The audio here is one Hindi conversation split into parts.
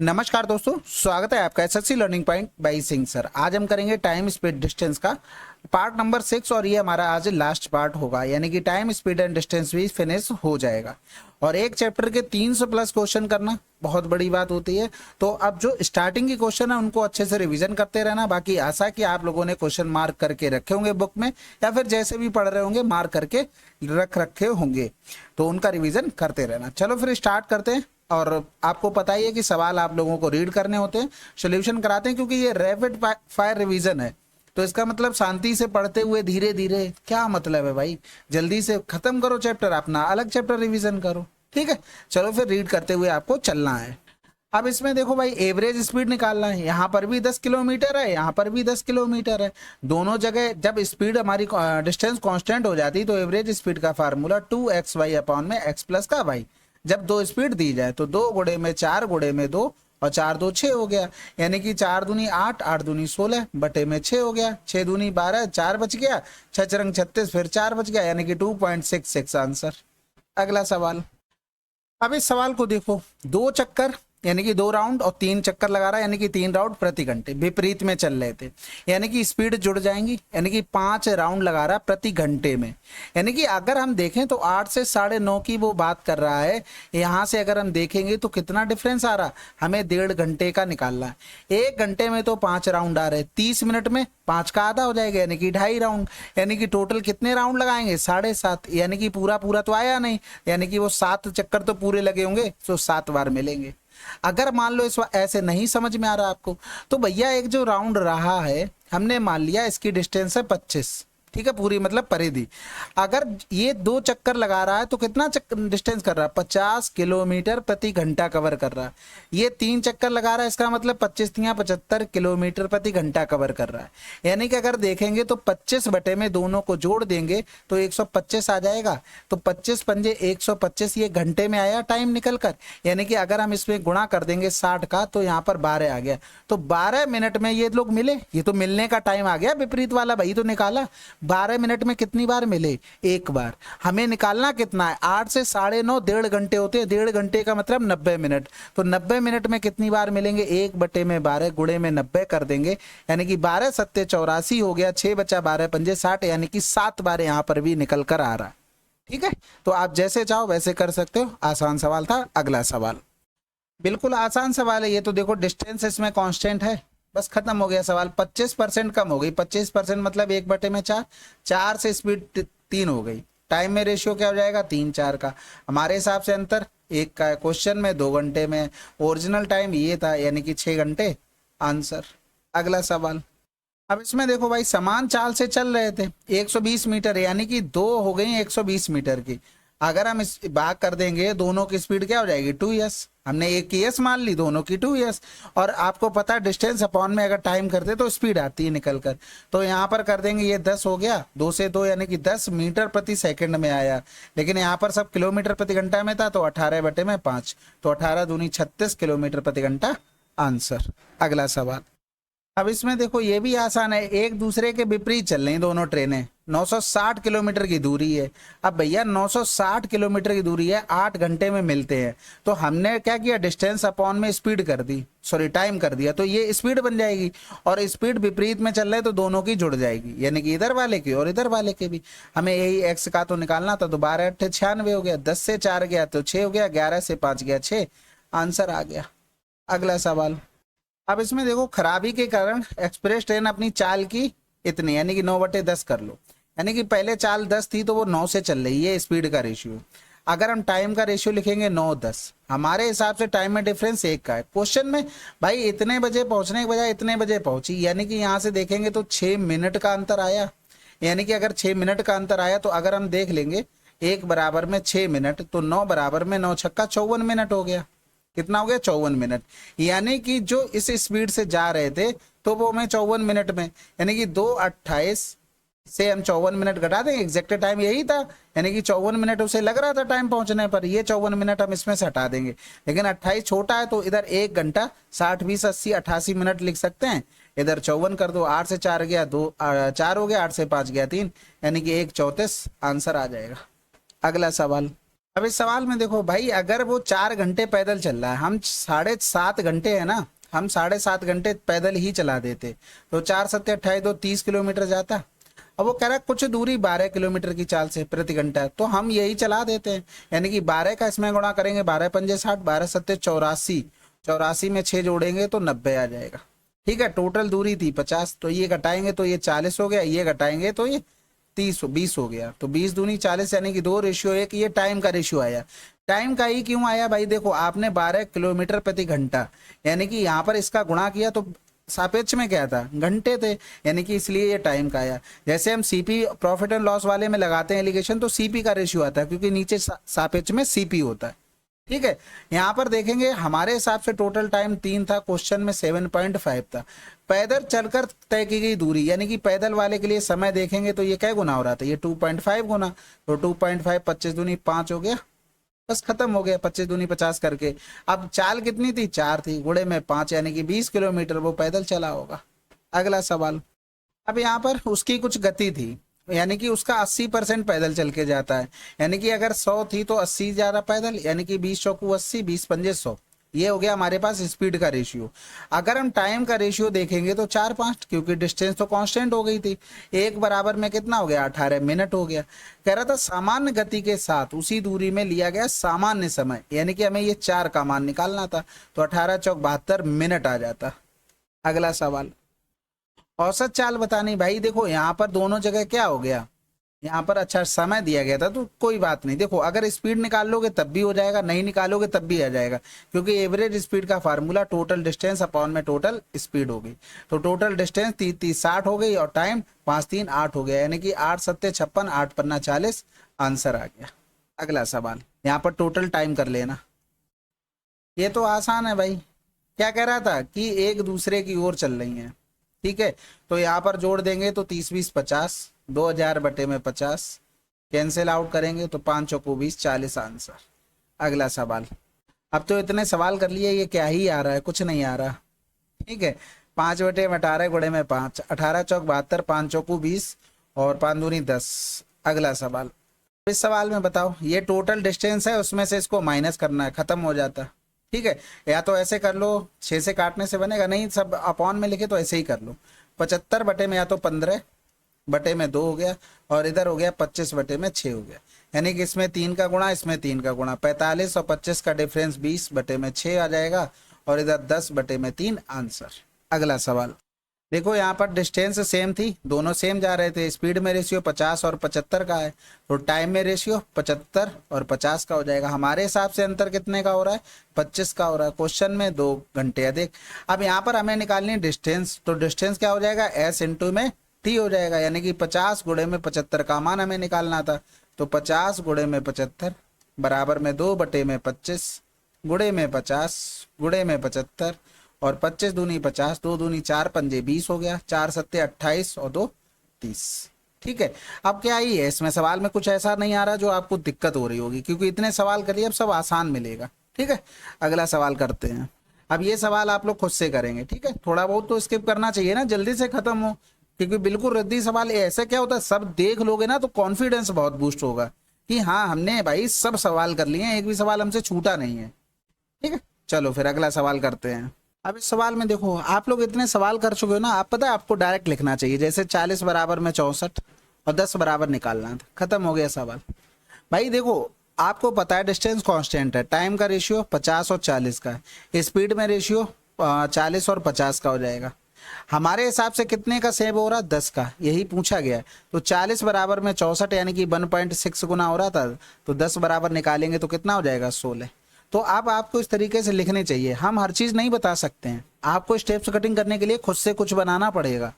नमस्कार दोस्तों, स्वागत है आपका SSC learning point by Singh sir. आज हम करेंगे टाइम स्पीड डिस्टेंस का पार्ट नंबर 6 और ये हमारा आज लास्ट पार्ट होगा, यानी कि टाइम स्पीड एंड डिस्टेंस भी फिनिश हो जाएगा। और एक चैप्टर के 300 प्लस क्वेश्चन करना बहुत बड़ी बात होती है। तो अब जो स्टार्टिंग के क्वेश्चन है उनको अच्छे से रिवीजन करते रहना। बाकी आशा कि आप लोगों ने क्वेश्चन मार्क करके रखे होंगे बुक में, या फिर जैसे भी पढ़ रहे होंगे मार्क करके रखे होंगे, तो उनका रिवीजन करते रहना। चलो फिर स्टार्ट करते हैं। और आपको पता ही है कि सवाल आप लोगों को रीड करने होते हैं, सॉल्यूशन कराते हैं, क्योंकि ये रैपिड फायर रिवीजन है। तो इसका मतलब शांति से पढ़ते हुए धीरे धीरे, क्या मतलब है भाई, जल्दी से खत्म करो चैप्टर, अपना अलग चैप्टर रिवीजन करो। ठीक है, चलो फिर रीड करते हुए आपको चलना है। अब इसमें देखो भाई, एवरेज स्पीड निकालना है। यहाँ पर भी 10 किलोमीटर है, यहाँ पर भी 10 किलोमीटर है। दोनों जगह जब स्पीड हमारी डिस्टेंस कांस्टेंट हो जाती है तो एवरेज स्पीड का फार्मूला 2xy अपॉन में x प्लस का y। जब दो स्पीड दी जाए तो 2 गुणे में 4 गुणे में 2 और 4 2 6 हो गया, यानी कि 4 दूनी 8 8 दूनी 16 बटे में 6 हो गया, 6 दूनी 12 4 बच गया, 6 चरंग 36 फिर 4 बच गया, यानी कि 2.66 आंसर। अगला सवाल। अब इस सवाल को देखो, 2 चक्कर यानी कि 2 राउंड और 3 चक्कर लगा रहा है, यानी कि 3 राउंड प्रति घंटे विपरीत में चल रहे थे, यानी कि स्पीड जुड़ जाएंगी, यानी कि 5 राउंड लगा रहा है प्रति घंटे में। यानी कि अगर हम देखें तो 8 से 9:30 की वो बात कर रहा है। यहाँ से अगर हम देखेंगे तो कितना डिफरेंस आ रहा, हमें 1.5 घंटे का निकालना है। 1 घंटे में तो 5 राउंड आ रहे, 30 मिनट में 5 का आधा हो जाएगा, यानी कि 2.5 राउंड। यानी कि टोटल कितने राउंड लगाएंगे, 7.5, यानी कि पूरा पूरा तो आया नहीं, यानी कि वो 7 चक्कर तो पूरे लगे होंगे, तो 7 बार मिलेंगे। अगर मान लो इस ऐसे नहीं समझ में आ रहा आपको, तो भैया एक जो राउंड रहा है, हमने मान लिया इसकी डिस्टेंस है 25, ठीक है, पूरी मतलब परिधि। अगर ये 2 चक्कर लगा रहा है तो कितना डिस्टेंस कर रहा है, 50 किलोमीटर प्रति घंटा कवर कर रहा है। ये 3 चक्कर लगा रहा है, इसका मतलब 25 या 75 किलोमीटर प्रति घंटा कवर कर रहा है। यानी कि अगर देखेंगे तो 25 बटे में दोनों को जोड़ देंगे तो 125 आ जाएगा। तो 25 पंजे 125, ये घंटे में आया टाइम निकल कर। यानी कि अगर हम इसमें गुणा कर देंगे 60 का तो यहाँ पर 12 आ गया। तो 12 मिनट में ये लोग मिले, ये तो मिलने का टाइम आ गया, विपरीत वाला भाई तो निकाला। 12 मिनट में कितनी बार मिले, एक बार। हमें निकालना कितना है, 8 से 9:30, 1.5 घंटे होते हैं, 1.5 घंटे का मतलब 90 मिनट। तो 90 मिनट में कितनी बार मिलेंगे, 1 बटे में 12 गुणे में 90 कर देंगे, यानी कि 12 सत्ते 84 हो गया, 6 बचा 12 पंजे 60, यानी कि 7 बार यहाँ पर भी निकल कर आ रहा। ठीक है, तो आप जैसे चाहो वैसे कर सकते हो। आसान सवाल था। अगला सवाल बिल्कुल आसान सवाल है। ये तो देखो, डिस्टेंस इसमें कांस्टेंट है, बस खत्म हो गया सवाल। 25% कम हो गई, 25% मतलब 1 बटे में 4, 4 से स्पीड 3 हो गई। टाइम में रेशियो क्या हो जाएगा, 3 4 का। हमारे हिसाब से अंतर 1 का है। क्वेश्चन में 2 घंटे में, ओरिजिनल टाइम ये था, यानी कि 6 घंटे आंसर। अगला सवाल। अब इसमें देखो भाई, समान चाल से चल रहे थे, 120 मीटर, यानी कि 2 हो गई 120 मीटर की। अगर हम इस भाग कर देंगे, दोनों की स्पीड क्या हो जाएगी, 2s। हमने एक की s मान ली, दोनों की 2s। और आपको पता है डिस्टेंस अपॉन में अगर टाइम करते तो स्पीड आती है निकल कर। तो यहाँ पर कर देंगे, ये 10 हो गया, 2 से 2 यानी कि 10 मीटर प्रति सेकंड में आया। लेकिन यहाँ पर सब किलोमीटर प्रति घंटा में था, तो 18 बटे में 5, तो 18 दूनी 36 किलोमीटर प्रति घंटा आंसर। अगला सवाल। अब इसमें देखो, ये भी आसान है, एक दूसरे के विपरीत चल रही दोनों ट्रेनें, 960 किलोमीटर की दूरी है। अब भैया 960 किलोमीटर की दूरी है, 8 घंटे में मिलते हैं। तो हमने क्या किया, डिस्टेंस अपॉन में स्पीड कर दी, सॉरी टाइम कर दिया, तो ये स्पीड बन जाएगी। और स्पीड विपरीत में चल रहे हैं तो दोनों की जुड़ जाएगी, यानी कि इधर वाले की और इधर वाले के भी। हमें यही एक्स का तो निकालना था, तो 12 8 96 हो गया, 10 से 4 गया तो 6 हो गया, 11 से 5 गया 6, आंसर आ गया। अगला सवाल। अब इसमें देखो, खराबी के कारण एक्सप्रेस ट्रेन अपनी चाल की इतनी, यानी कि 9 बटे 10 कर लो, यानी कि पहले चाल 10 थी तो वो 9 से चल रही है, स्पीड का रेशियो। अगर हम टाइम का रेशियो लिखेंगे 9 10, हमारे हिसाब से टाइम में डिफरेंस 1 का है। क्वेश्चन में भाई इतने बजे पहुंचने के बजाय इतने बजे पहुंची, यानी कि यहाँ से देखेंगे तो 6 मिनट का अंतर आया। यानी कि अगर 6 मिनट का अंतर आया, तो अगर हम देख लेंगे 1 बराबर में 6 मिनट, तो 9 बराबर में 9 छक्का 54 मिनट हो गया। कितना हो गया, 54 मिनट। यानी कि जो इस स्पीड से जा रहे थे तो वो हमें 54 मिनट में, यानी कि 2:28 से हम 54 मिनट घटा देंगे, एग्जैक्ट टाइम यही था, यानी कि 54 मिनट उसे लग रहा था टाइम पहुंचने पर, ये 54 मिनट हम इसमें से हटा देंगे। लेकिन 28 छोटा है तो इधर 1 घंटा 60 20 80 88 मिनट लिख सकते हैं। इधर 54 कर दो, 8 से 4 गया 2 4 हो गया, 8 से 5 गया 3, यानी कि 1:34 आंसर आ जाएगा। अगला सवाल। अब इस सवाल में देखो भाई, अगर वो 4 घंटे पैदल चल रहा है, हम 7.5 घंटे है ना, हम 7.5 घंटे पैदल ही चला देते, तो 4 7 28 दो 30 किलोमीटर जाता। अब वो कह रहा है कुछ दूरी 12 किलोमीटर की चाल से प्रति घंटा, तो हम यही चला देते हैं, यानी कि 12 का इसमें गुणा करेंगे, 12 पंजे 60, 12 सत्ते 84, 84 में 6 जोड़ेंगे तो 90 आ जाएगा। ठीक है, टोटल दूरी थी 50, तो ये घटाएंगे तो ये 40 हो गया, ये घटाएंगे तो ये 20 हो गया, तो 20 दूनी 40, यानी कि 2:1। ये टाइम का रेशियो आया। टाइम का ही क्यों आया भाई, देखो आपने 12 किलोमीटर प्रति घंटा, यानी कि यहाँ पर इसका गुणा किया तो सापेक्ष में क्या था, घंटे थे, यानी कि इसलिए ये टाइम का आया। जैसे हम सीपी प्रॉफिट एंड लॉस वाले में लगाते हैं एलिगेशन, तो सीपी का रेशियो आता है, क्योंकि नीचे सापेक्ष में सीपी होता है। ठीक है, यहाँ पर देखेंगे हमारे हिसाब से टोटल टाइम 3 था, क्वेश्चन में 7.5 था। पैदल चलकर तय की गई दूरी, यानी कि पैदल वाले के लिए समय देखेंगे तो ये क्या गुना हो रहा था, ये 2.5 गुना, तो 2.5 25 दूनी 5 हो गया, बस खत्म हो गया, 25 दूनी 50 करके। अब चाल कितनी थी, 4 थी, गुणे में 5, यानी कि 20 किलोमीटर वो पैदल चला होगा। अगला सवाल, अब यहाँ पर उसकी कुछ गति थी, यानी कि उसका 80% पैदल चल के जाता है, यानी कि अगर 100 थी तो 80 जा रहा पैदल, यानी कि 20 चौकू 80, 20 पंजे 100। ये हो गया हमारे पास स्पीड का रेशियो। अगर हम टाइम का रेशियो देखेंगे तो 4-5, क्योंकि डिस्टेंस तो कांस्टेंट हो गई थी। एक बराबर में कितना हो गया, 18 मिनट हो गया। कह रहा था सामान्य गति के साथ उसी दूरी में लिया गया सामान्य समय, यानी कि हमें ये 4 का मान निकालना था, तो 18 चौक 72 मिनट आ जाता। अगला सवाल, औसत चाल बतानी। भाई देखो यहाँ पर दोनों जगह क्या हो गया, यहाँ पर अच्छा समय दिया गया था तो कोई बात नहीं। देखो अगर स्पीड निकाल लोगे तब भी हो जाएगा, नहीं निकालोगे तब भी आ जाएगा, क्योंकि एवरेज स्पीड का फार्मूला टोटल डिस्टेंस अपॉन में टोटल स्पीड होगी। तो टोटल डिस्टेंस 30 60 हो गई, और टाइम 5 3 8 हो गया, यानी कि 8 सत्ते 56, 8 पन्ना 40, आंसर आ गया। अगला सवाल, यहाँ पर टोटल टाइम कर लेना, ये तो आसान है भाई। क्या कह रहा था कि एक दूसरे की ओर चल रही हैं, ठीक है, तो यहाँ पर जोड़ देंगे तो 30 20 50, 2000 बटे में 50, कैंसिल आउट करेंगे तो 5 चौको 20, 40 आंसर। अगला सवाल, अब तो इतने सवाल कर लिए, ये क्या ही आ रहा है, कुछ नहीं आ रहा। ठीक है, 5 बटे में 18 गुणे में 5, 18 चौक 72, 5 चौको 20 और 5 दूनी 10। अगला सवाल, इस सवाल में बताओ, ये टोटल डिस्टेंस है, उसमें से इसको माइनस करना है, खत्म हो जाता। ठीक है, या तो ऐसे कर लो, 6 से काटने से बनेगा, नहीं सब अपॉन में लिखे तो ऐसे ही कर लो। 75 बटे में या तो 15 बटे में 2 हो गया, और इधर हो गया 25 बटे में 6 हो गया, यानी कि इसमें 3 का गुणा, इसमें 3 का गुणा, 45 और 25 का डिफरेंस 20 बटे में 6 आ जाएगा, और इधर 10 बटे में 3 आंसर। अगला सवाल, देखो यहाँ पर डिस्टेंस सेम थी, दोनों सेम जा रहे थे, स्पीड में रेशियो 50 और 75 का है, तो टाइम में रेशियो 75 और 50 का हो जाएगा। हमारे हिसाब से अंतर कितने का हो रहा है, 25 का हो रहा है। क्वेश्चन में 2 घंटे है। देख अब यहाँ पर हमें निकालनी डिस्टेंस, तो डिस्टेंस क्या हो जाएगा, एस इंटू में टी हो जाएगा, यानी कि 50 गुणे में 75 का मान हमें निकालना था, तो 50 गुणे में 75 बराबर में 2 बटे में 25 गुणे में 50 गुणे में 75, और 25 दूनी 50, 2 दूनी 4 पंजे 20 हो गया, 4 सत्ते 28 और 2 30। ठीक है, अब क्या ही है इसमें, सवाल में कुछ ऐसा नहीं आ रहा जो आपको दिक्कत हो रही होगी, क्योंकि इतने सवाल करिए, अब सब आसान मिलेगा। ठीक है, अगला सवाल करते हैं। अब ये सवाल आप लोग खुद से करेंगे, ठीक है, थोड़ा बहुत तो स्किप करना चाहिए ना, जल्दी से खत्म हो, क्योंकि बिल्कुल रद्दी सवाल ऐसे क्या होता है, सब देख लोगे ना तो कॉन्फिडेंस बहुत बूस्ट होगा कि हाँ हमने भाई सब सवाल कर लिए हैं, एक भी सवाल हमसे छूटा नहीं है। ठीक है, चलो फिर अगला सवाल करते हैं। अब इस सवाल में देखो, आप लोग इतने सवाल कर चुके हो ना, आप पता है आपको डायरेक्ट लिखना चाहिए, जैसे 40 बराबर में 64 और 10 बराबर निकालना था, खत्म हो गया सवाल। भाई देखो आपको पता है डिस्टेंस कांस्टेंट है, टाइम का रेशियो 50 और 40 का है, स्पीड में रेशियो 40 और 50 का हो जाएगा। हमारे हिसाब से कितने का सेव हो रहा, 10 का, यही पूछा गया है। तो 40 बराबर में 64, यानी कि 1.6 गुना हो रहा था, तो 10 बराबर निकालेंगे तो कितना हो जाएगा, 16। तो अब आपको इस तरीके से लिखनी चाहिए, हम हर चीज़ नहीं बता सकते हैं, आपको स्टेप्स कटिंग करने के लिए खुद से कुछ बनाना पड़ेगा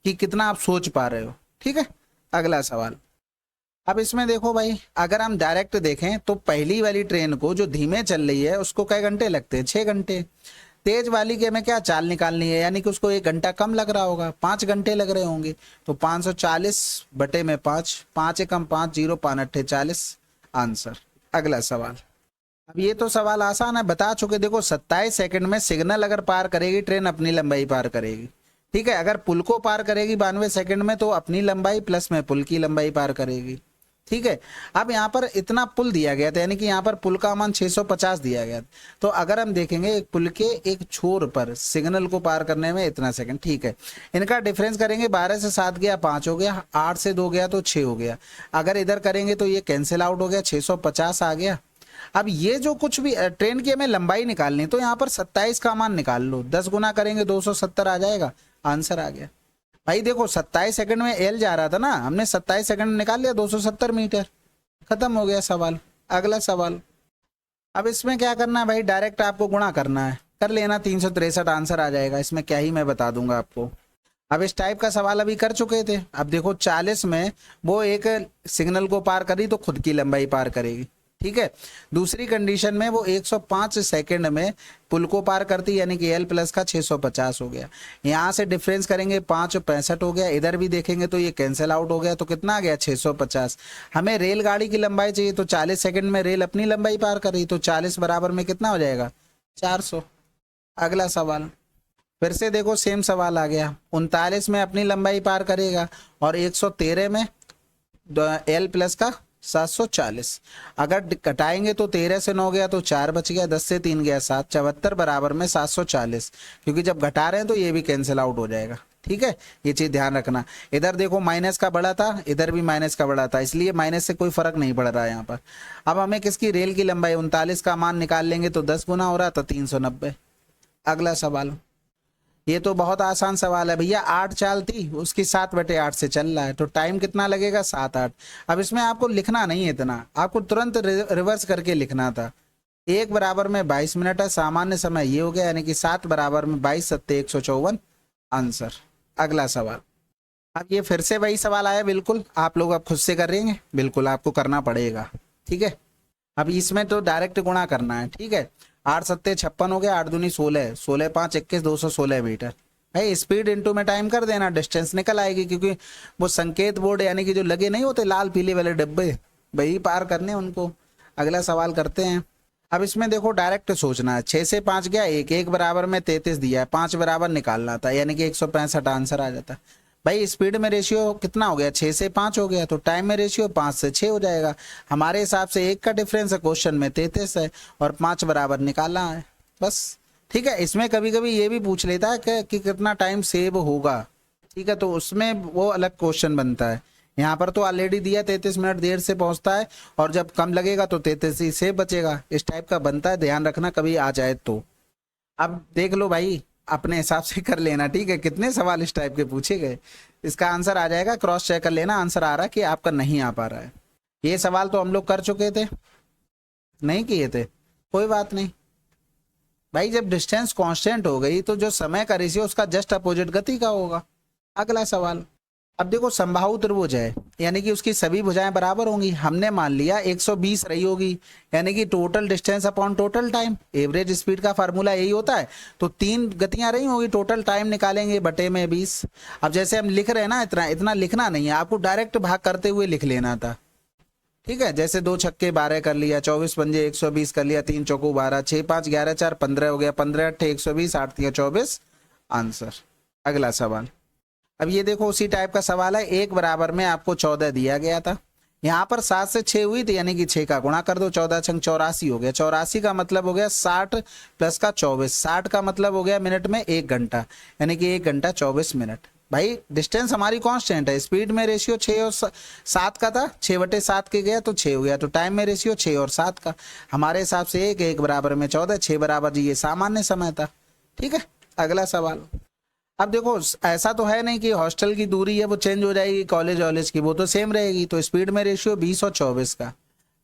कि कितना आप सोच पा रहे हो। ठीक है, अगला सवाल। अब इसमें देखो भाई, अगर हम डायरेक्ट देखें तो पहली वाली ट्रेन को जो धीमे चल रही है उसको कई घंटे लगते हैं, 6 घंटे। तेज वाली की हमें क्या चाल निकालनी है, यानी कि उसको 1 घंटा कम लग रहा होगा, 5 घंटे लग रहे होंगे, तो 540 बटे में 5, 5 एकम 5, 0 5 अट्ठे 40 आंसर। अगला सवाल, अब ये तो सवाल आसान है, बता चुके। देखो 27 सेकंड में सिग्नल अगर पार करेगी ट्रेन, अपनी लंबाई पार करेगी। ठीक है, अगर पुल को पार करेगी 92 सेकंड में, तो अपनी लंबाई प्लस में पुल की लंबाई पार करेगी। ठीक है। अब यहाँ पर इतना पुल दिया गया था, यानी कि यहाँ पर पुल का मान 650 दिया गया। तो अगर हम देखेंगे एक पुल के एक छोर पर सिग्नल को पार करने में इतना सेकंड, ठीक है। इनका डिफरेंस करेंगे, 12 से 7 गया 5 हो गया, 8 से 2 गया तो 6 हो गया। अगर इधर करेंगे तो ये कैंसिल आउट हो गया, 650 आ गया। अब ये जो कुछ भी ट्रेन की हमें लंबाई निकालनी, तो यहाँ पर 27 का मान निकाल लो, 10 गुना करेंगे 270 आ जाएगा, आंसर आ गया। भाई देखो 27 सेकंड में एल जा रहा था ना, हमने 27 सेकंड में निकाल लिया 270 मीटर, खत्म हो गया सवाल। अगला सवाल, अब इसमें क्या करना है भाई, डायरेक्ट आपको गुणा करना है, कर लेना, 363 आंसर आ जाएगा। इसमें क्या ही मैं बता दूंगा आपको। अब इस टाइप का सवाल अभी कर चुके थे। अब देखो 40 में वो एक सिग्नल को पार करी तो खुद की लंबाई पार करेगी, ठीक है। दूसरी कंडीशन में वो 105 सेकंड में पुल को पार करती, यानी कि एल प्लस का 650 हो गया। यहाँ से डिफरेंस करेंगे 5 65 हो गया। इधर भी देखेंगे तो ये कैंसिल आउट हो गया, तो कितना आ गया 650। हमें रेलगाड़ी की लंबाई चाहिए, तो 40 सेकंड में रेल अपनी लंबाई पार कर रही, तो 40 बराबर में कितना हो जाएगा 400। अगला सवाल, फिर से देखो सेम सवाल आ गया। 39 में अपनी लंबाई पार करेगा और 113 में एल प्लस का 740। अगर घटाएंगे तो 13 से 9 गया तो 4 बच गया, 10 से 3 गया 7, 74 बराबर में 740। क्योंकि जब घटा रहे हैं तो ये भी कैंसिल आउट हो जाएगा, ठीक है। ये चीज ध्यान रखना। इधर देखो माइनस का बड़ा था, इधर भी माइनस का बड़ा था, इसलिए माइनस से कोई फर्क नहीं पड़ रहा है यहाँ पर। अब हमें किसकी, रेल की लंबाई 39 का मान निकाल लेंगे तो 10 गुना हो रहा था 390। अगला सवाल, ये तो बहुत आसान सवाल है भैया। 8 चाल थी, उसकी 7/8 से चल रहा है, तो टाइम कितना लगेगा 7-8। अब इसमें आपको लिखना नहीं है इतना, आपको तुरंत रिवर्स करके लिखना था। 1 बराबर में 22 मिनट है, सामान्य समय ये हो गया, यानी कि 7 बराबर में 22 सत्ते 154, आंसर। अगला सवाल, अब ये फिर से वही सवाल आया, बिल्कुल आप लोग अब खुद से करेंगे, बिल्कुल आपको करना पड़ेगा, ठीक है। अब इसमें तो डायरेक्ट गुणा करना है, ठीक है। 8 सत्ते 56 हो गया, 8 दूनी 16, 16 5 21, 216 मीटर। भाई स्पीड इनटू में टाइम कर देना, डिस्टेंस निकल आएगी, क्योंकि वो संकेत बोर्ड यानी कि जो लगे नहीं होते लाल पीले वाले डब्बे, वही पार करने उनको। अगला सवाल करते हैं। अब इसमें देखो डायरेक्ट सोचना है, 6 से 5 गया 1, 1 बराबर में 33 दिया है, 5 बराबर निकालना था, यानी कि 165 आंसर आ जाता। भाई स्पीड में रेशियो कितना हो गया, 6 से 5 हो गया, तो टाइम में रेशियो 5 से 6 हो जाएगा। हमारे हिसाब से 1 का डिफरेंस है, क्वेश्चन में 33 है और 5 बराबर निकालना है, बस, ठीक है। इसमें कभी कभी ये भी पूछ लेता है कि कितना टाइम सेव होगा, ठीक है, तो उसमें वो अलग क्वेश्चन बनता है। यहाँ पर तो ऑलरेडी दिया 33 मिनट देर से पहुंचता है, और जब कम लगेगा तो 33 ही से बचेगा, इस टाइप का बनता है, ध्यान रखना कभी आ जाए तो। अब देख लो भाई, अपने हिसाब से कर लेना, ठीक है। कितने सवाल इस टाइप के पूछे गए, इसका आंसर आ जाएगा, क्रॉस चेक कर लेना, आंसर आ रहा है कि आपका नहीं आ पा रहा है। ये सवाल तो हम लोग कर चुके थे, नहीं किए थे, कोई बात नहीं भाई। जब डिस्टेंस कांस्टेंट हो गई तो जो समय का रेशियो उसका जस्ट अपोजिट गति का होगा। अगला सवाल, अब देखो समबाहु त्रिभुज है, यानी कि उसकी सभी भुजाएं बराबर होंगी। हमने मान लिया 120 रही होगी, यानी कि total distance upon total time, average speed का फार्मूला यही होता है। तो 3 गतियां रही होगी, टोटल टाइम निकालेंगे बटे में 20। अब जैसे हम लिख रहे हैं ना, इतना इतना लिखना नहीं है आपको, डायरेक्ट भाग करते हुए लिख लेना था, ठीक है। जैसे 2 छक्के 12 कर लिया, 24 पंजे 120 कर लिया, 3 चौको 12, 6 5 11 4 15 हो गया, 15 8 120, 8 3 24, आंसर। अगला सवाल, अब ये देखो उसी टाइप का सवाल है। 1 बराबर में आपको 14 दिया गया था, यहाँ पर 7 से 6 हुई थी, यानी कि 6 का गुणा कर दो, 14 छंग 84 हो गया। 84 का मतलब हो गया 60 प्लस का 24, 60 का मतलब हो गया मिनट में 1 घंटा, यानी कि 1 घंटा 24 मिनट। भाई डिस्टेंस हमारी कांस्टेंट है, स्पीड में रेशियो 6 और 7 का था, 6/7 के गया तो 6 हो गया, तो टाइम में रेशियो 6 और 7 का। हमारे हिसाब से 1 बराबर में 14, 6 बराबर जी ये सामान्य समय था, ठीक है। अगला सवाल, अब देखो ऐसा तो है नहीं कि हॉस्टल की दूरी है वो चेंज हो जाएगी, कॉलेज वॉलेज की वो तो सेम रहेगी। तो स्पीड में रेशियो 20 और 24 का,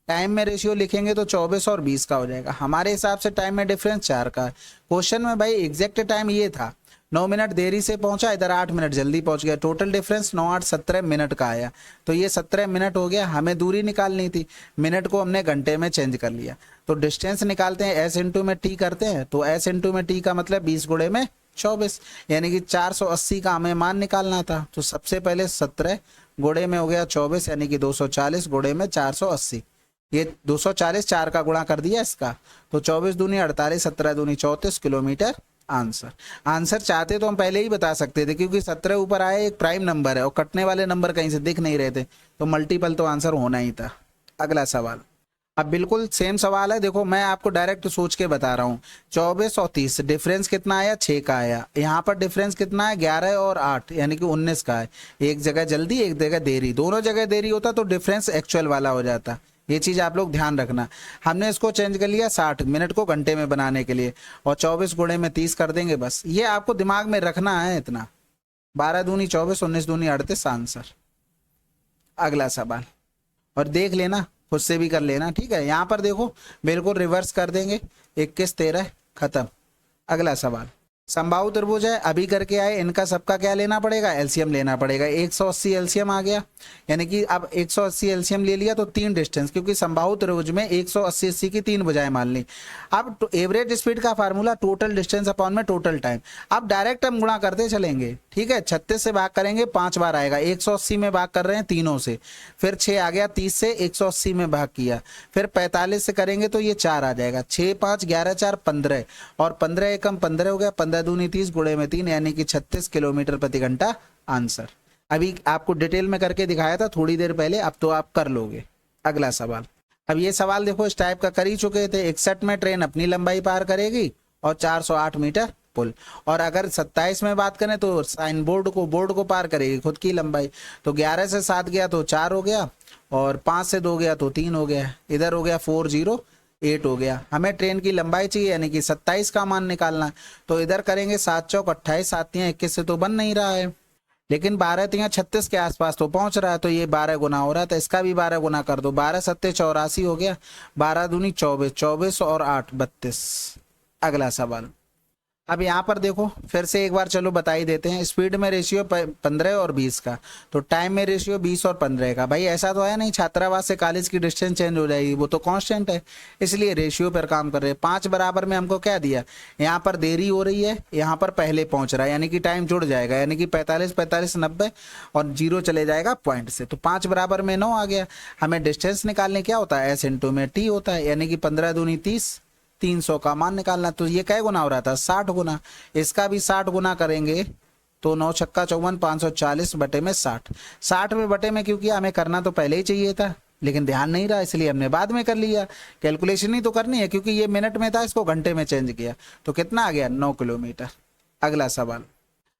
टाइम में रेशियो लिखेंगे तो 24 और 20 का हो जाएगा। हमारे हिसाब से टाइम में डिफरेंस 4 का है। क्वेश्चन में भाई एग्जैक्ट टाइम ये था, 9 मिनट देरी से पहुंचा, इधर 8 मिनट जल्दी पहुंच गया, टोटल डिफरेंस 9 8 17 मिनट का आया। तो ये 17 मिनट हो गया। हमें दूरी निकालनी थी, मिनट को हमने घंटे में चेंज कर लिया। तो डिस्टेंस निकालते हैं, एस इंटू में टी करते हैं, तो एस इंटू में टी का मतलब 20 गुणे में 24, यानी कि 480 का हमें मान निकालना था। तो सबसे पहले 17 गुणे में हो गया 24, यानी कि 240 गुणे में 480। ये 240 4 का गुणा कर दिया इसका, तो 24 दूनी 48, 17 दूनी 34 किलोमीटर आंसर। आंसर चाहते तो हम पहले ही बता सकते थे, क्योंकि 17 ऊपर आया एक प्राइम नंबर है और कटने वाले नंबर कहीं से दिख नहीं रहे थे, तो मल्टीपल तो आंसर होना ही था। अगला सवाल, अब बिल्कुल सेम सवाल है, देखो मैं आपको डायरेक्ट सोच के बता रहा हूँ। 24 और 30 डिफरेंस कितना आया, 6 का आया। यहाँ पर डिफरेंस कितना है, 11 और 8 यानी कि 19 का है। एक जगह जल्दी एक जगह देरी, दोनों जगह देरी होता तो डिफरेंस एक्चुअल वाला हो जाता। ये चीज़ आप लोग ध्यान रखना। हमने इसको चेंज कर लिया 60 मिनट को घंटे में बनाने के लिए, और 24 गुणे में 30 कर देंगे, बस ये आपको दिमाग में रखना है इतना। 12 दूनी 24, 19 दूनी 38 आंसर। अगला सवाल, और देख लेना खुद से भी कर लेना, ठीक है। यहाँ पर देखो बिल्कुल रिवर्स कर देंगे, 21 13 खत्म। अगला सवाल, समबाहु त्रिभुज है, अभी करके आए, इनका सबका क्या लेना पड़ेगा, एलसीएम लेना पड़ेगा। 180 एलसीएम आ गया, यानी कि अब 180 एलसीएम ले लिया तो 3 डिस्टेंस, क्योंकि समबाहु त्रिभुज में 180 80 की 3 भुजाएं मान ली। अब एवरेज स्पीड का फार्मूला टोटल डिस्टेंस अपॉन में टोटल टाइम। अब डायरेक्ट हम गुणा करते चलेंगे, ठीक है। 36 से भाग करेंगे 5 बार आएगा, 180 में भाग कर रहे हैं तीनों से, फिर 6 आ गया, 30 से 180 में भाग किया, फिर 45 से करेंगे तो ये 4 आ जाएगा, 6 5 11 4 15, और 15 एकम 15 हो गया, 15 दूनी 30 गुणे में 3 यानी कि 36 किलोमीटर प्रति घंटा आंसर। अभी आपको डिटेल में करके दिखाया था थोड़ी देर पहले, अब तो आप कर लोगे। अगला सवाल, अब ये सवाल देखो इस टाइप का कर ही चुके थे। 61 में ट्रेन अपनी लंबाई पार करेगी और 408 मीटर पुल, और अगर 27 में बात करें तो साइन बोर्ड को पार करेगी खुद की लंबाई। तो 11 से 7 गया तो 4 हो गया, और 5 से 2 गया तो 3 हो गया, इधर हो गया 408 हो गया। हमें ट्रेन की लंबाई चाहिए यानी कि 27 का मान निकालना है, तो इधर करेंगे 7 चौक 28, 7 तियां 21 से तो बन नहीं रहा है, लेकिन 12 तियां 36 के आसपास तो पहुंच रहा है, तो ये 12 गुना हो रहा है, तो इसका भी 12 गुना कर दो। 12 सत्ते 84 हो गया, 12 दूनी 24, 24 और 8 32। अगला सवाल, अब यहाँ पर देखो फिर से एक बार चलो बता ही देते हैं। स्पीड में रेशियो 15 और 20 का, तो टाइम में रेशियो 20 और 15 का। भाई ऐसा तो है नहीं छात्रावास से कॉलेज की डिस्टेंस चेंज हो जाएगी, वो तो कांस्टेंट है, इसलिए रेशियो पर काम कर रहे हैं। 5 बराबर में हमको क्या दिया, यहाँ पर देरी हो रही है, यहाँ पर पहले पहुंच रहा है, यानी कि टाइम जुड़ जाएगा, यानी कि 45 45 90 और 0 चले जाएगा पॉइंट से, तो 5 बराबर में 9 आ गया। हमें डिस्टेंस निकालने क्या होता है, एस इंटू में टी होता है, यानी कि 15 दूनी 30, 300 का मान निकालना। तो ये कै गुना हो रहा था, 60 गुना। इसका भी 60 गुना करेंगे तो 9 छक्का 54, 540 बटे में 60। 60 में बटे में, क्योंकि हमें करना तो पहले ही चाहिए था लेकिन ध्यान नहीं रहा, इसलिए हमने बाद में कर लिया। कैलकुलेशन ही तो करनी है, क्योंकि ये मिनट में था, इसको घंटे में चेंज किया, तो कितना आ गया 9 किलोमीटर। अगला सवाल,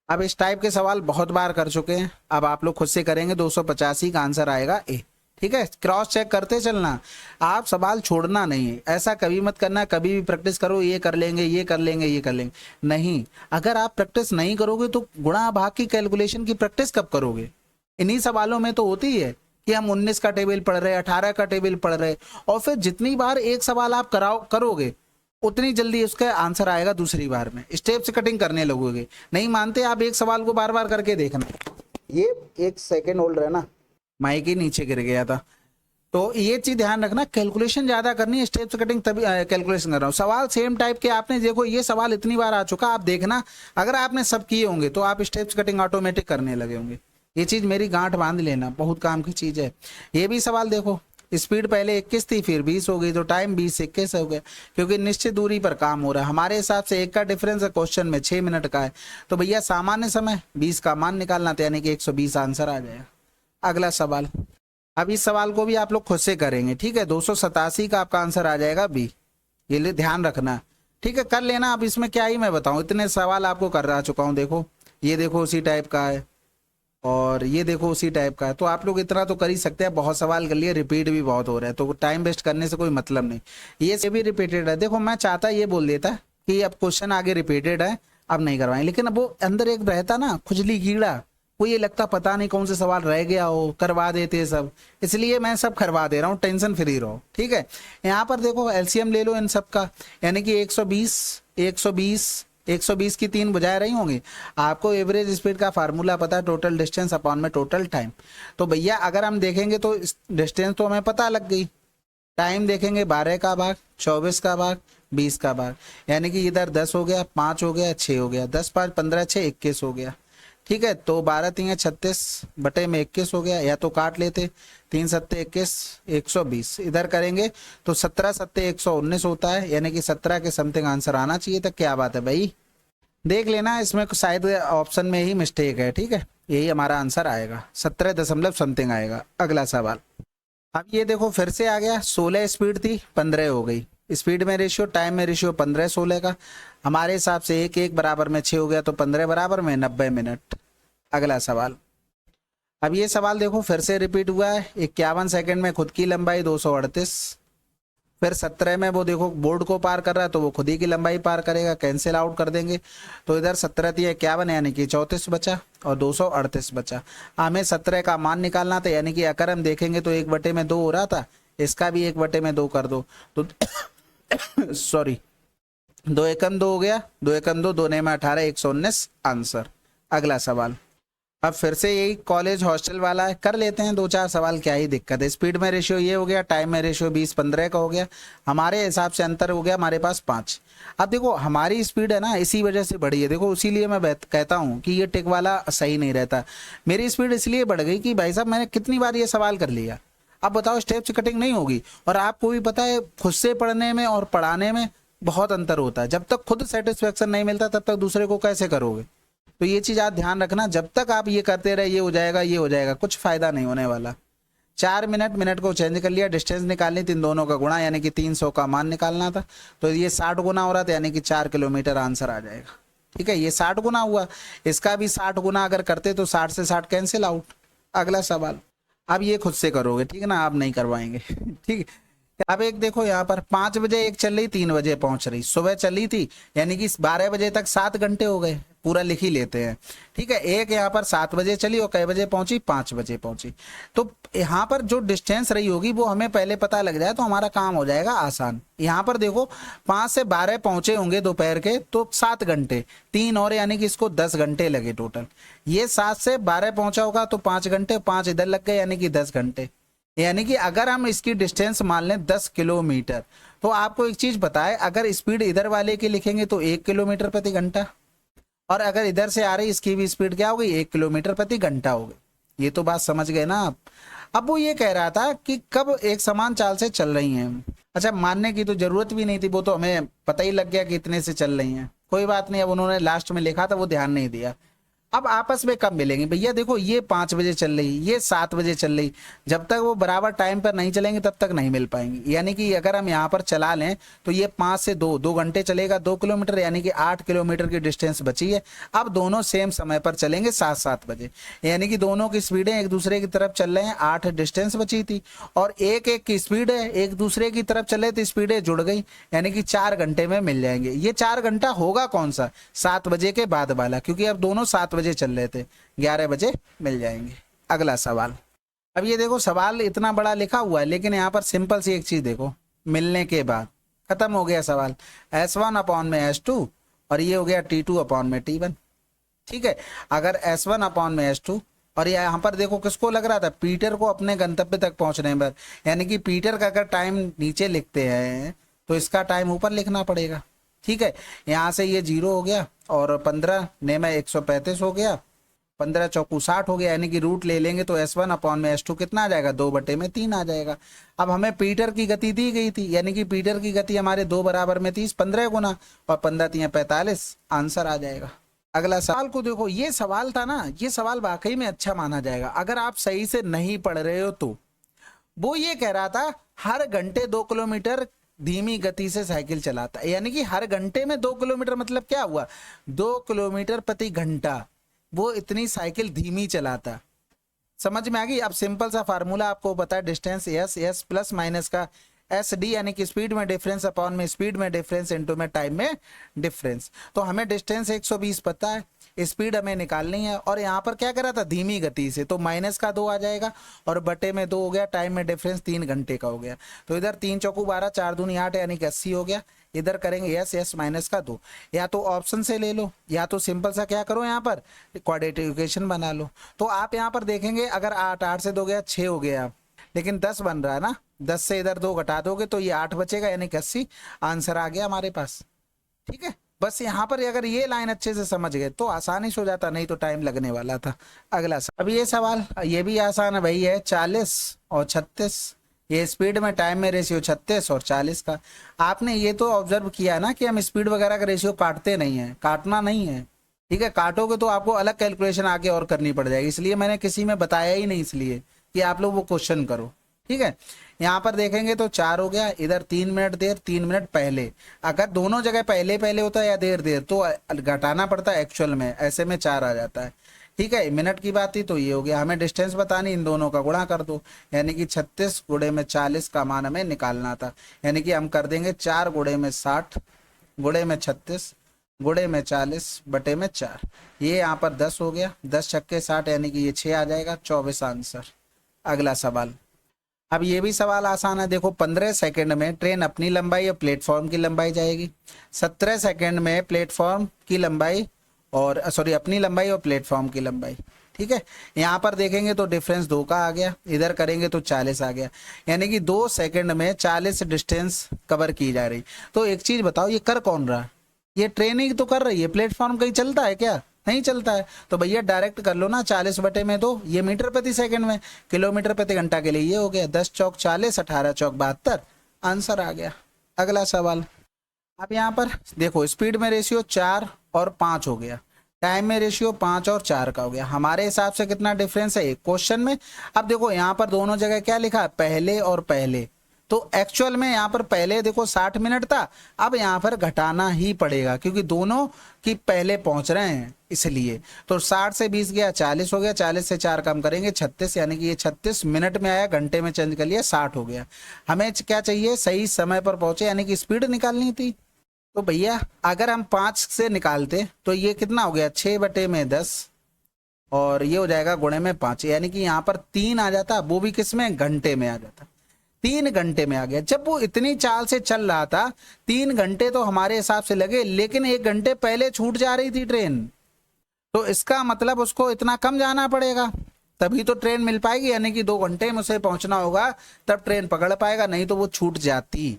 अब इस टाइप के सवाल बहुत बार कर चुके हैं, अब आप लोग खुद से करेंगे। 285 का आंसर आएगा ए, ठीक है। क्रॉस चेक करते चलना, आप सवाल छोड़ना नहीं है। ऐसा कभी मत करना, कभी भी प्रैक्टिस करो, ये कर लेंगे ये कर लेंगे ये कर लेंगे, नहीं। अगर आप प्रैक्टिस नहीं करोगे तो गुणा भाग की कैलकुलेशन की प्रैक्टिस कब करोगे। इन्हीं सवालों में तो होती है कि हम 19 का टेबल पढ़ रहे, 18 का टेबल पढ़ रहे, और फिर जितनी बार एक सवाल आप करोगे उतनी जल्दी उसका आंसर आएगा दूसरी बार में। स्टेप से कटिंग करने लगोगे, नहीं मानते आप एक सवाल को बार बार करके देखना। ये 1 सेकेंड होल्ड रहना, माइक ही नीचे गिर गया था। तो ये चीज ध्यान रखना, कैलकुलेशन ज्यादा करनी है, स्टेप से कटिंग तभी कैलकुलेशन कर रहा हूँ। सवाल सेम टाइप के आपने देखो, ये सवाल इतनी बार आ चुका, आप देखना अगर आपने सब किए होंगे तो आप स्टेप से कटिंग ऑटोमेटिक करने लगे होंगे। ये चीज मेरी गांठ बांध लेना, बहुत काम की चीज है। ये भी सवाल देखो, स्पीड पहले 21 थी फिर 20 हो गई, तो टाइम 20 से 21 हो गया, क्योंकि निश्चित दूरी पर काम हो रहा है। हमारे हिसाब से एक का डिफरेंस है, क्वेश्चन में 6 मिनट का है, तो भैया सामान्य समय 20 का मान निकालना था, यानी कि 120 आंसर आ जाएगा। अगला सवाल, अब इस सवाल को भी आप लोग खुद से करेंगे, ठीक है। 287 का आपका आंसर आ जाएगा बी, ये ले ध्यान रखना, ठीक है। कर लेना, अब इसमें क्या ही मैं बताऊं, इतने सवाल आपको कर रहा चुका हूं। देखो ये देखो उसी टाइप का है, और ये देखो उसी टाइप का है, तो आप लोग इतना तो कर ही सकते हैं। बहुत सवाल कर लिए, रिपीट भी बहुत हो रहा है, तो टाइम वेस्ट करने से कोई मतलब नहीं। ये भी रिपीटेड है, देखो मैं चाहता ये बोल देता कि अब क्वेश्चन आगे रिपीटेड है अब नहीं करवाएं, लेकिन अब वो अंदर एक रहता ना खुजली कीड़ा, वो ये लगता पता नहीं कौन से सवाल रह गया हो, करवा देते सब, इसलिए मैं सब करवा दे रहा हूँ, टेंशन फ्री रहो, ठीक है। यहाँ पर देखो एलसीएम ले लो इन सब का, यानी कि 120 120 120 की 3 बुझाए रही होंगी। आपको एवरेज स्पीड का फार्मूला पता है, टोटल डिस्टेंस अपॉन में टोटल टाइम। तो भैया अगर हम देखेंगे तो डिस्टेंस तो हमें पता लग गई, टाइम देखेंगे 12 का भाग 24 का भाग 20 का भाग, यानी कि इधर 10 हो गया, 5 हो गया, 6 हो गया, 10 5 15 6 21 हो गया, ठीक है। तो 12 तियां 36 बटे में 21 हो गया, या तो काट लेते, 3 सत्ते 21 120, इधर करेंगे तो 17 सत्ते 119 होता है, यानी कि 17 के समथिंग आंसर आना चाहिए था। क्या बात है भाई, देख लेना, इसमें शायद ऑप्शन में ही मिस्टेक है, ठीक है, यही हमारा आंसर आएगा, 17 दशमलव समथिंग आएगा। अगला सवाल, अब ये देखो फिर से आ गया, 16 स्पीड थी 15 हो गई, स्पीड में रेशियो, टाइम में रेशियो 15 16 का, हमारे हिसाब से एक एक बराबर में 6 हो गया, तो 15 बराबर में 90 मिनट। अगला सवाल, अब ये सवाल देखो फिर से रिपीट हुआ है, 51 सेकंड में खुद की लंबाई 238, फिर 17 में वो देखो बोर्ड को पार कर रहा है तो वो खुद ही की लंबाई पार करेगा, कैंसिल आउट कर देंगे, तो इधर 17 थी 51 यानी कि 34 बचा और 238 बचा। हमें 17 का मान निकालना था, यानी कि अगर हम देखेंगे तो 1/2 हो रहा था, इसका भी 1/2 कर दो तो सॉरी, 2 एकम 2 हो गया, 2 एकम 2, 2 में 18, 119 आंसर। अगला सवाल, अब फिर से यही कॉलेज हॉस्टल वाला है, कर लेते हैं 2-4 सवाल, क्या ही दिक्कत है। स्पीड में रेशियो ये हो गया, टाइम में रेशियो 20-15 का हो गया, हमारे हिसाब से अंतर हो गया हमारे पास 5। अब देखो हमारी स्पीड है ना इसी वजह से बढ़ी है, देखो इसीलिए मैं कहता हूँ कि ये टिक वाला सही नहीं रहता। मेरी स्पीड इसलिए बढ़ गई कि भाई साहब मैंने कितनी बार ये सवाल कर लिया, अब बताओ स्टेप्स कटिंग नहीं होगी। और आपको भी पता है खुद से पढ़ने में और पढ़ाने में बहुत अंतर होता है, जब तक खुद सेटिस्फेक्शन नहीं मिलता तब तक दूसरे को कैसे करोगे। तो ये चीज आप ध्यान रखना, जब तक आप ये करते रहे ये हो जाएगा ये हो जाएगा, कुछ फायदा नहीं होने वाला। 4 मिनट, मिनट को चेंज कर लिया, डिस्टेंस निकालनी थी, इन दोनों का गुणा यानी कि 300 का मान निकालना था, तो ये 60 गुना हो रहा था यानी कि 4 किलोमीटर आंसर आ जाएगा। ठीक है, ये 60 गुना हुआ, इसका भी 60 गुना अगर करते तो 60 से 60 कैंसिल आउट। अगला सवाल, अब ये खुद से करोगे, ठीक है ना, आप नहीं करवाएंगे ठीक है। अब एक देखो यहाँ पर 5 बजे एक चल रही, 3 बजे पहुंच रही, सुबह चली थी यानी कि 12 बजे तक 7 घंटे हो गए, पूरा लिख ही लेते हैं। ठीक है, एक यहाँ पर 7 बजे चली और कै बजे पहुंची, 5 बजे पहुंची, तो यहाँ पर जो डिस्टेंस रही होगी वो हमें पहले पता लग जाए तो हमारा काम हो जाएगा आसान। यहाँ पर देखो 5 से 12 पहुंचे होंगे दोपहर के, तो 7 घंटे, 3 और यानी कि इसको 10 घंटे लगे टोटल। ये 7 से 12 पहुंचा होगा तो 5 घंटे, 5 इधर लग गए यानी कि 10 घंटे। यानी कि अगर हम इसकी डिस्टेंस मान लें 10 किलोमीटर, तो आपको एक चीज बताए, अगर स्पीड इधर वाले की लिखेंगे तो 1 किलोमीटर प्रति घंटा, और अगर इधर से आ रही इसकी भी स्पीड क्या होगी, 1 किलोमीटर प्रति घंटा होगी। ये तो बात समझ गए ना आप। अब वो ये कह रहा था कि कब एक समान चाल से चल रही हैं। अच्छा, मानने की तो जरूरत भी नहीं थी, वो तो हमें पता ही लग गया कि इतने से चल रही हैं, कोई बात नहीं। अब उन्होंने लास्ट में लिखा था वो ध्यान नहीं दिया। अब आपस में कब मिलेंगे भैया, देखो ये 5 बजे चल रही, ये 7 बजे चल रही, जब तक वो बराबर टाइम पर नहीं चलेंगे तब तक नहीं मिल पाएंगी। यानी कि अगर हम यहाँ पर चला लें तो ये 5 से 2 घंटे चलेगा, 2 किलोमीटर यानी कि 8 किलोमीटर की डिस्टेंस बची है। अब दोनों सेम समय पर चलेंगे 7-7 बजे, यानी कि दोनों की स्पीडें एक दूसरे की तरफ चल रहे हैं, 8 डिस्टेंस बची थी, और एक एक की स्पीड है एक दूसरे की तरफ चले तो स्पीडें जुड़ गई, यानी कि 4 घंटे में मिल जाएंगे। ये 4 घंटा होगा कौन सा, 7 बजे के बाद वाला, क्योंकि अब दोनों 7 बजे चल रहे थे, 11 बजे मिल जाएंगे। अगला सवाल, अब ये देखो सवाल इतना बड़ा लिखा हुआ है लेकिन यहाँ पर सिंपल सी एक चीज देखो, मिलने के बाद खत्म हो गया सवाल, S1 अपॉन में S2 और ये हो गया T2 अपॉन में T1। ठीक है, अगर S1 अपॉन में S2, और यहाँ पर देखो किसको लग रहा था, पीटर को अपने गंतव्य तक पहुंचने पर, यानी कि पीटर का अगर टाइम नीचे लिखते हैं तो इसका टाइम ऊपर लिखना पड़ेगा। ठीक है, यहाँ से ये 0 हो गया और 15 ने में 135 हो गया, 15 चौकू 60 हो गया, यानी कि रूट ले लेंगे तो S1 अपॉन में S2 कितना आ जाएगा, 2/3 आ जाएगा। अब हमें पीटर की गति दी गई थी, यानी कि पीटर की गति हमारे 2 बराबर में 30, 15 गुना और 15 3 45, आंसर आ जाएगा। अगला सवाल को देखो, ये सवाल था ना, ये सवाल वाकई में अच्छा माना जाएगा अगर आप सही से नहीं पढ़ रहे हो तो। वो ये कह रहा था हर घंटे 2 किलोमीटर धीमी गति से साइकिल चलाता है, यानी कि हर घंटे में 2 किलोमीटर, मतलब क्या हुआ, 2 किलोमीटर प्रति घंटा वो इतनी साइकिल धीमी चलाता। समझ में आ गई। अब सिंपल सा फार्मूला आपको पता है, डिस्टेंस S प्लस माइनस का SD यानी कि स्पीड में डिफरेंस अपॉन में स्पीड में डिफरेंस इनटू में टाइम में डिफरेंस। तो हमें डिस्टेंस 120 पता है, स्पीड हमें निकालनी है, और यहाँ पर क्या करा था, धीमी गति से, तो माइनस का 2 आ जाएगा और बटे में 2 हो गया, टाइम में डिफरेंस 3 घंटे का हो गया, तो इधर 3 चौकू 12, 4 दूनी 8 यानी कि 80 हो गया। इधर करेंगे S माइनस का 2, या तो ऑप्शन से ले लो या तो सिंपल सा क्या करो, यहाँ पर क्वाड्रेटिक इक्वेशन बना लो। तो आप यहाँ पर देखेंगे अगर 8 से 2 गया 6 हो गया, लेकिन 10 बन रहा है ना, 10 से इधर 2 घटा दोगे तो ये 8 बचेगा, यानी कि 80, आंसर आ गया हमारे पास। ठीक है, बस यहाँ पर अगर ये लाइन अच्छे से समझ गए तो आसानी से हो जाता, नहीं तो टाइम लगने वाला था। अगला अब ये सवाल, ये भी आसान है भाई, है 40 और 36, ये स्पीड में टाइम में रेशियो 36 और 40 का। आपने ये तो ऑब्जर्व किया ना कि हम स्पीड वगैरह का रेशियो काटते नहीं है, काटना नहीं है, ठीक है। काटोगे तो आपको अलग कैलकुलेशन आगे और करनी पड़ जाएगी, इसलिए मैंने किसी में बताया ही नहीं, इसलिए कि आप लोग वो क्वेश्चन करो, ठीक है। यहाँ पर देखेंगे तो 4 हो गया, इधर 3 मिनट देर 3 मिनट पहले। अगर दोनों जगह पहले पहले होता है या देर देर तो घटाना पड़ता है एक्चुअल में, ऐसे में 4 आ जाता है, ठीक है। मिनट की बात थी तो ये हो गया। हमें डिस्टेंस बतानी, इन दोनों का गुणा कर दो, यानी कि 36 गुणे में 40 का मान हमें निकालना था। यानी कि हम कर देंगे 4 गुणे में 60 गुणे में 36 गुणे में 40 बटे में 4। ये यहाँ पर 10 हो गया, 10 छक्के 60 यानी कि ये 6 आ जाएगा, 24 आंसर। अगला सवाल। अब ये भी सवाल आसान है, देखो 15 सेकंड में ट्रेन अपनी लंबाई और प्लेटफॉर्म की लंबाई जाएगी, 17 सेकंड में प्लेटफॉर्म की लंबाई और सॉरी अपनी लंबाई और प्लेटफॉर्म की लंबाई, ठीक है। यहाँ पर देखेंगे तो डिफरेंस 2 का आ गया, इधर करेंगे तो 40 आ गया, यानी कि 2 सेकंड में 40 डिस्टेंस कवर की जा रही। तो एक चीज बताओ, ये कर कौन रहा? ये ट्रेन ही तो कर रही है, प्लेटफॉर्म कहीं चलता है क्या? नहीं चलता है। तो भैया डायरेक्ट कर लो ना, 40 बटे में 2, ये मीटर प्रति सेकंड में, किलोमीटर प्रति घंटा के लिए ये हो गया, 10 चौक 40 18 चौक 72, आंसर आ गया। अगला सवाल। अब यहाँ पर देखो स्पीड में रेशियो 4 और 5 हो गया, टाइम में रेशियो 5 और 4 का हो गया। हमारे हिसाब से कितना डिफरेंस है एक क्वेश्चन में? अब देखो यहाँ पर दोनों जगह क्या लिखा है, पहले और पहले, तो एक्चुअल में यहाँ पर पहले देखो 60 मिनट था, अब यहाँ पर घटाना ही पड़ेगा क्योंकि दोनों की पहले पहुंच रहे हैं इसलिए। तो 60 से 20 गया 40 हो गया, 40 से 4 कम करेंगे 36, यानी कि ये 36 मिनट में आया, घंटे में चेंज कर लिया 60 हो गया। हमें क्या चाहिए, सही समय पर पहुंचे, यानी कि स्पीड निकालनी थी। तो भैया अगर हम 5 से निकालते तो ये कितना हो गया, 6 बटे में 10 और ये हो जाएगा गुणे में 5, यानी कि यहाँ पर 3 आ जाता, वो भी किसमें, घंटे में आ जाता, 3 घंटे में आ गया। जब वो इतनी चाल से चल रहा था 3 घंटे तो हमारे हिसाब से लगे, लेकिन 1 घंटे पहले छूट जा रही थी ट्रेन, तो इसका मतलब उसको इतना कम जाना पड़ेगा तभी तो ट्रेन मिल पाएगी, यानी कि 2 घंटे में उसे पहुंचना होगा तब ट्रेन पकड़ पाएगा, नहीं तो वो छूट जाती,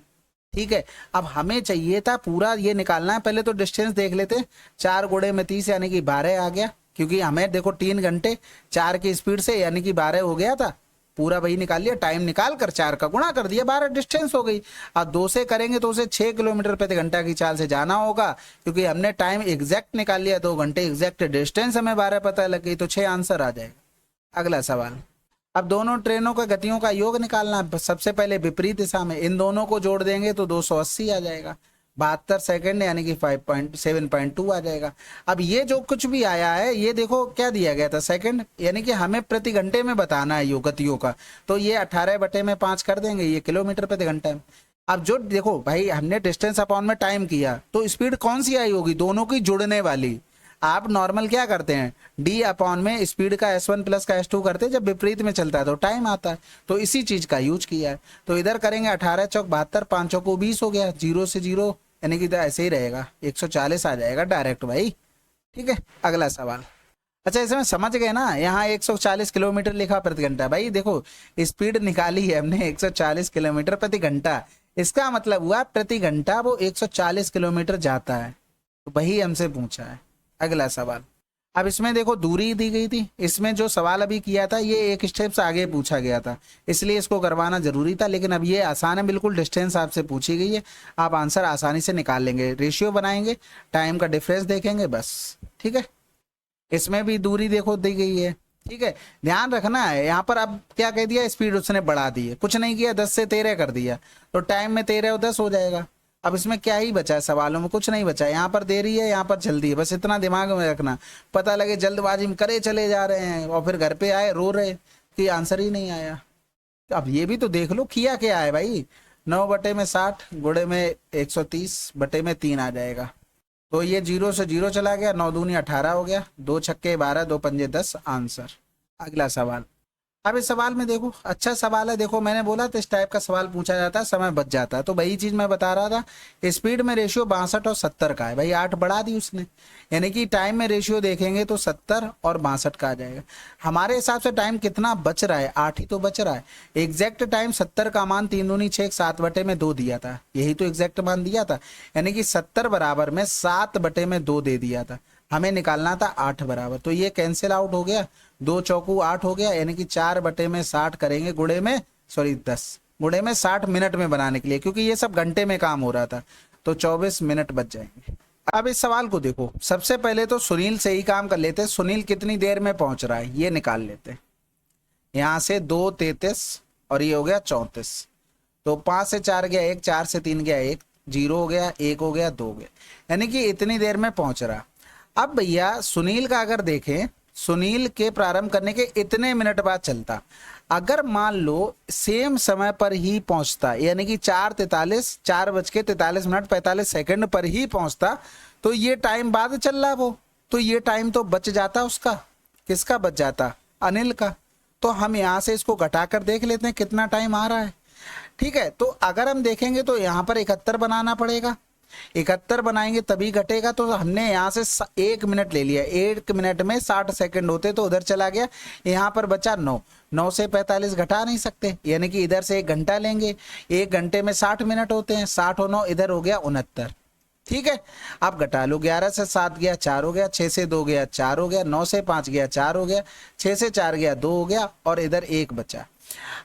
ठीक है। अब हमें चाहिए था पूरा ये निकालना है, पहले तो डिस्टेंस देख लेते। 4 गुणे में 30 यानी कि 12 आ गया, क्योंकि हमें देखो 3 घंटे 4 की स्पीड से यानी कि 12 हो गया था, पूरा वही निकाल लिया, टाइम निकाल कर 4 का गुणा कर दिया, 12 डिस्टेंस हो गई। अब 2 से करेंगे तो उसे 6 किलोमीटर प्रति घंटा की चाल से जाना होगा, क्योंकि हमने टाइम एग्जैक्ट निकाल लिया, 2 घंटे एग्जैक्ट, डिस्टेंस हमें 12 पता लग गई, तो 6 आंसर आ जाएगा। अगला सवाल। अब दोनों ट्रेनों का गतियों का योग निकालना है। सबसे पहले विपरीत दिशा में इन दोनों को जोड़ देंगे तो 280 आ जाएगा, 72 सेकंड यानी कि 5.7.2 आ जाएगा। अब ये जो कुछ भी आया है ये देखो क्या दिया गया था, सेकंड, यानी कि हमें प्रति घंटे में बताना है योग गतियों का, तो ये 18 बटे में 5 कर देंगे, ये किलोमीटर प्रति घंटा में। अब जो देखो भाई हमने डिस्टेंस अपॉन में टाइम किया, तो स्पीड कौन सी आई होगी, दोनों की जुड़ने वाली। आप नॉर्मल क्या करते हैं, डी अपॉन में स्पीड का S1 प्लस का S2 करते हैं, जब विपरीत में चलता है तो टाइम आता है, तो इसी चीज का यूज किया है। तो इधर करेंगे 18 चौक 72, 5 चौक 20 हो गया, 0 से 0 यानी कि ऐसे ही रहेगा, 140 आ जाएगा डायरेक्ट भाई, ठीक है। अगला सवाल। अच्छा इसमें समझ गए ना, यहाँ 140 किलोमीटर लिखा प्रति घंटा, भाई देखो स्पीड निकाली है हमने 140 किलोमीटर प्रति घंटा, इसका मतलब हुआ प्रति घंटा वो 140 किलोमीटर जाता है, तो वही हमसे पूछा है। अगला सवाल। अब इसमें देखो दूरी दी गई थी, इसमें जो सवाल अभी किया था ये एक स्टेप से आगे पूछा गया था, इसलिए इसको करवाना जरूरी था, लेकिन अब ये आसान है बिल्कुल, डिस्टेंस आपसे पूछी गई है, आप आंसर आसानी से निकाल लेंगे, रेशियो बनाएंगे, टाइम का डिफरेंस देखेंगे बस, ठीक है। इसमें भी दूरी देखो दी गई है, ठीक है। ध्यान रखना है यहाँ पर, अब क्या कह दिया, स्पीड उसने बढ़ा दी है, कुछ नहीं किया, 10 से 13 कर दिया, तो टाइम में 13 और 10 हो जाएगा। अब इसमें क्या ही बचा है, सवालों में कुछ नहीं बचा, यहाँ पर देरी है यहाँ पर जल्दी है, बस इतना दिमाग में रखना, पता लगे जल्दबाजी में करे चले जा रहे हैं और फिर घर पे आए रो रहे कि आंसर ही नहीं आया। अब ये भी तो देख लो किया क्या है भाई, 9 बटे में 60 गुणे में 130 बटे में 3 आ जाएगा, तो ये 0 से 0 चला गया, 9 दूनी 18 हो गया, 2 छक्के 12, 2 पंजे 10, आंसर। अगला सवाल। अब इस सवाल में देखो अच्छा सवाल है, देखो मैंने बोला तो इस टाइप का सवाल पूछा जाता है, समय बच जाता है, तो वही चीज मैं बता रहा था। स्पीड में रेशियो 62 और 70 का है, भाई 8 बढ़ा दी उसने, यानी कि टाइम में रेशियो देखेंगे तो 70 और 62 का आ जाएगा। हमारे हिसाब से टाइम कितना बच रहा है, 8 ही तो बच रहा है। एग्जैक्ट टाइम 70 का मान 3 दूनी 6, 7 बटे में 2 दिया था, यही तो एग्जैक्ट मान दिया था, यानी कि 70 बराबर में 7 बटे में 2 दे दिया था, हमें निकालना था 8 बराबर, तो ये कैंसिल आउट हो गया, 2 चौकू 8 हो गया, यानी कि 4 बटे में 60 करेंगे गुणे में 10, गुणे में 60 मिनट में बनाने के लिए, क्योंकि ये सब घंटे में काम हो रहा था, तो 24 मिनट बच जाएंगे। अब इस सवाल को देखो, सबसे पहले तो सुनील से ही काम कर लेते हैं। सुनील कितनी देर में पहुंच रहा है ये निकाल लेते हैं। यहाँ से 2:33 और ये हो गया 34, तो 5 से 4 गया 1, 4 से 3 गया 1, 0 हो गया, 1 हो गया, 2 हो गया, यानी कि इतनी देर में पहुंच रहा। अब भैया सुनील का अगर देखें, सुनील के प्रारंभ करने के इतने मिनट बाद चलता, अगर मान लो सेम समय पर ही पहुंचता, यानी कि 4:43 45 सेकंड पर ही पहुंचता, तो ये टाइम बाद चल रहा वो, तो ये टाइम तो बच जाता उसका। किसका बच जाता? अनिल का। तो हम यहाँ से इसको घटाकर देख लेते हैं कितना टाइम आ रहा है। ठीक है, तो अगर हम देखेंगे तो यहाँ पर 71 बनाना पड़ेगा, 71 बनाएंगे तभी घटेगा। तो हमने यहाँ से 1 मिनट ले लिया, 1 मिनट में 60 सेकंड होते तो उधर चला गया, यहाँ पर बचा 9, 9 से 45 घटा नहीं सकते, यानी कि इधर से 1 घंटा लेंगे, 1 घंटे में 60 मिनट होते हैं, 60 और 9 इधर हो गया 69। ठीक है, आप घटा लो, 11 से 7 गया 4 हो गया, 6 से 2 गया 4 हो गया, 9 से 5 गया 4 हो गया, 6 से 4 गया 2 हो गया, और इधर 1 बचा।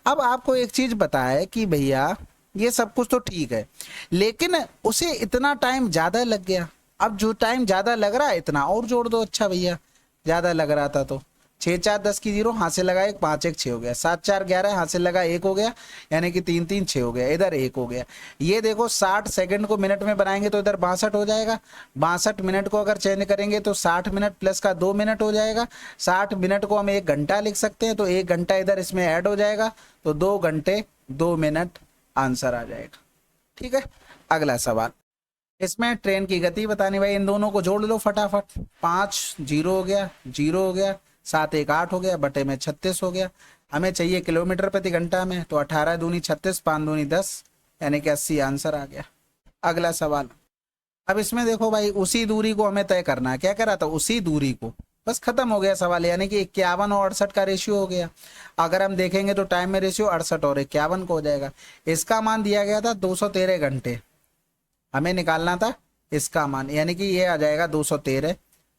अब आपको एक चीज बताया कि भैया ये सब कुछ तो ठीक है, लेकिन उसे इतना टाइम ज्यादा लग गया। अब जो टाइम ज्यादा लग रहा है इतना और जोड़ दो। अच्छा भैया ज्यादा लग रहा था तो 6 4 10 की 0, हाथ से लगा 1, 5 1 6 हो गया, 7 4 11, हाथ से लगा 1 हो गया, यानी कि 3 3 6 हो गया, इधर 1 हो गया। ये देखो 60 सेकंड को मिनट में बनाएंगे तो इधर 62 हो जाएगा, 62 मिनट को अगर चेंज करेंगे तो 60 मिनट प्लस का 2 मिनट हो जाएगा, 60 मिनट को हम 1 घंटा लिख सकते हैं, तो 1 घंटा इधर इसमें ऐड हो जाएगा, तो 2 घंटे 2 मिनट आंसर आ जाएगा। ठीक है, अगला सवाल, इसमें ट्रेन की गति बतानी। भाई इन दोनों को जोड़ लो फटाफट, 5 0 हो गया, 0 हो गया, 7 1 8 हो गया, बटे में 36 हो गया। हमें चाहिए किलोमीटर प्रति घंटा में, तो 18 दूनी 36, 5 दूनी 10, यानी कि 80 आंसर आ गया। अगला सवाल, अब इसमें देखो भाई उसी दूरी को हमें तय करना है। क्या करा था? उसी दूरी को, बस खत्म हो गया सवाल, यानी कि 51 और 68 का रेशियो हो गया। अगर हम देखेंगे तो टाइम में रेशियो 68 और 51 को हो जाएगा। इसका मान दिया गया था 213 घंटे, हमें निकालना था इसका मान, यानी कि ये आ जाएगा 213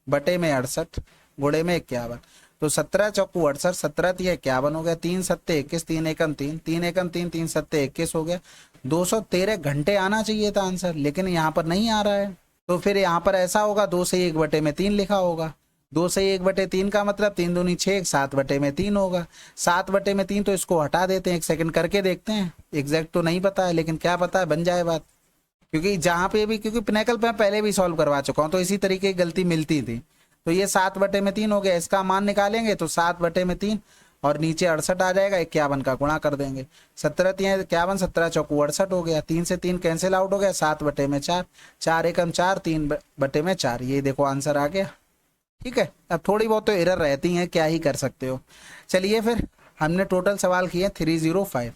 बटे में 68 गुणे में 51, तो 17 चौकू 68, 17 3 51 हो गया, 3 7 21, 3 एकम 3, 3 एकम 3, 3 7 21 हो गया। 213 घंटे आना चाहिए था आंसर, लेकिन यहाँ पर नहीं आ रहा है। तो फिर यहाँ पर ऐसा होगा 2 से 1 बटे में 3 लिखा होगा, 2 से 1 बटे 3 का मतलब 3 दूनी 6, 7 बटे में 3 होगा, 7 बटे में 3, तो इसको हटा देते हैं, 1 सेकंड करके देखते हैं। एग्जैक्ट तो नहीं पता है, लेकिन क्या पता है बन जाए बात, क्योंकि जहाँ पे भी, क्योंकि पिनेकल पे मैं पहले भी सॉल्व करवा चुका हूँ, तो इसी तरीके की गलती मिलती थी। तो ये 7 बटे में 3 हो गया, इसका मान निकालेंगे तो 7 बटे में 3 और नीचे 68 आ जाएगा, 51 का गुणा कर देंगे, 17 3 51, 17 चौकू 68 हो गया, 3 से 3 कैंसिल आउट हो गया, 7 बटे में 4, 4 एकम 4, 3 बटे में 4, ये देखो आंसर आ गया। ठीक है, अब थोड़ी बहुत तो एरर रहती हैं, क्या ही कर सकते हो। चलिए फिर हमने टोटल सवाल किए 305।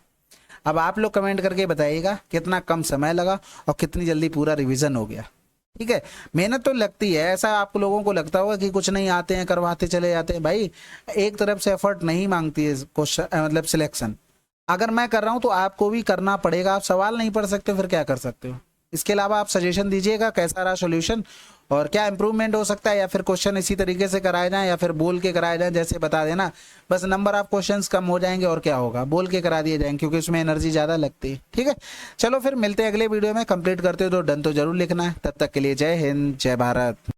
अब आप लोग कमेंट करके बताइएगा कितना कम समय लगा और कितनी जल्दी पूरा रिवीजन हो गया। ठीक है, मेहनत तो लगती है, ऐसा आप लोगों को लगता होगा कि कुछ नहीं आते हैं करवाते चले जाते हैं। भाई एक तरफ से एफर्ट नहीं मांगती है क्वेश्चन, मतलब सिलेक्शन। अगर मैं कर रहा हूं तो आपको भी करना पड़ेगा। आप सवाल नहीं पढ़ सकते फिर क्या कर सकते हो। इसके अलावा आप सजेशन दीजिएगा कैसा रहा सॉल्यूशन और क्या इंप्रूवमेंट हो सकता है, या फिर क्वेश्चन इसी तरीके से कराए जाएं या फिर बोल के कराए जाएं, जैसे बता देना। बस नंबर ऑफ क्वेश्चंस कम हो जाएंगे और क्या होगा, बोल के करा दिए जाएंगे, क्योंकि उसमें एनर्जी ज़्यादा लगती है। ठीक है, चलो फिर मिलते हैं अगले वीडियो में। कंप्लीट करते हो तो डन तो जरूर लिखना है। तब तक के लिए जय हिंद, जय भारत।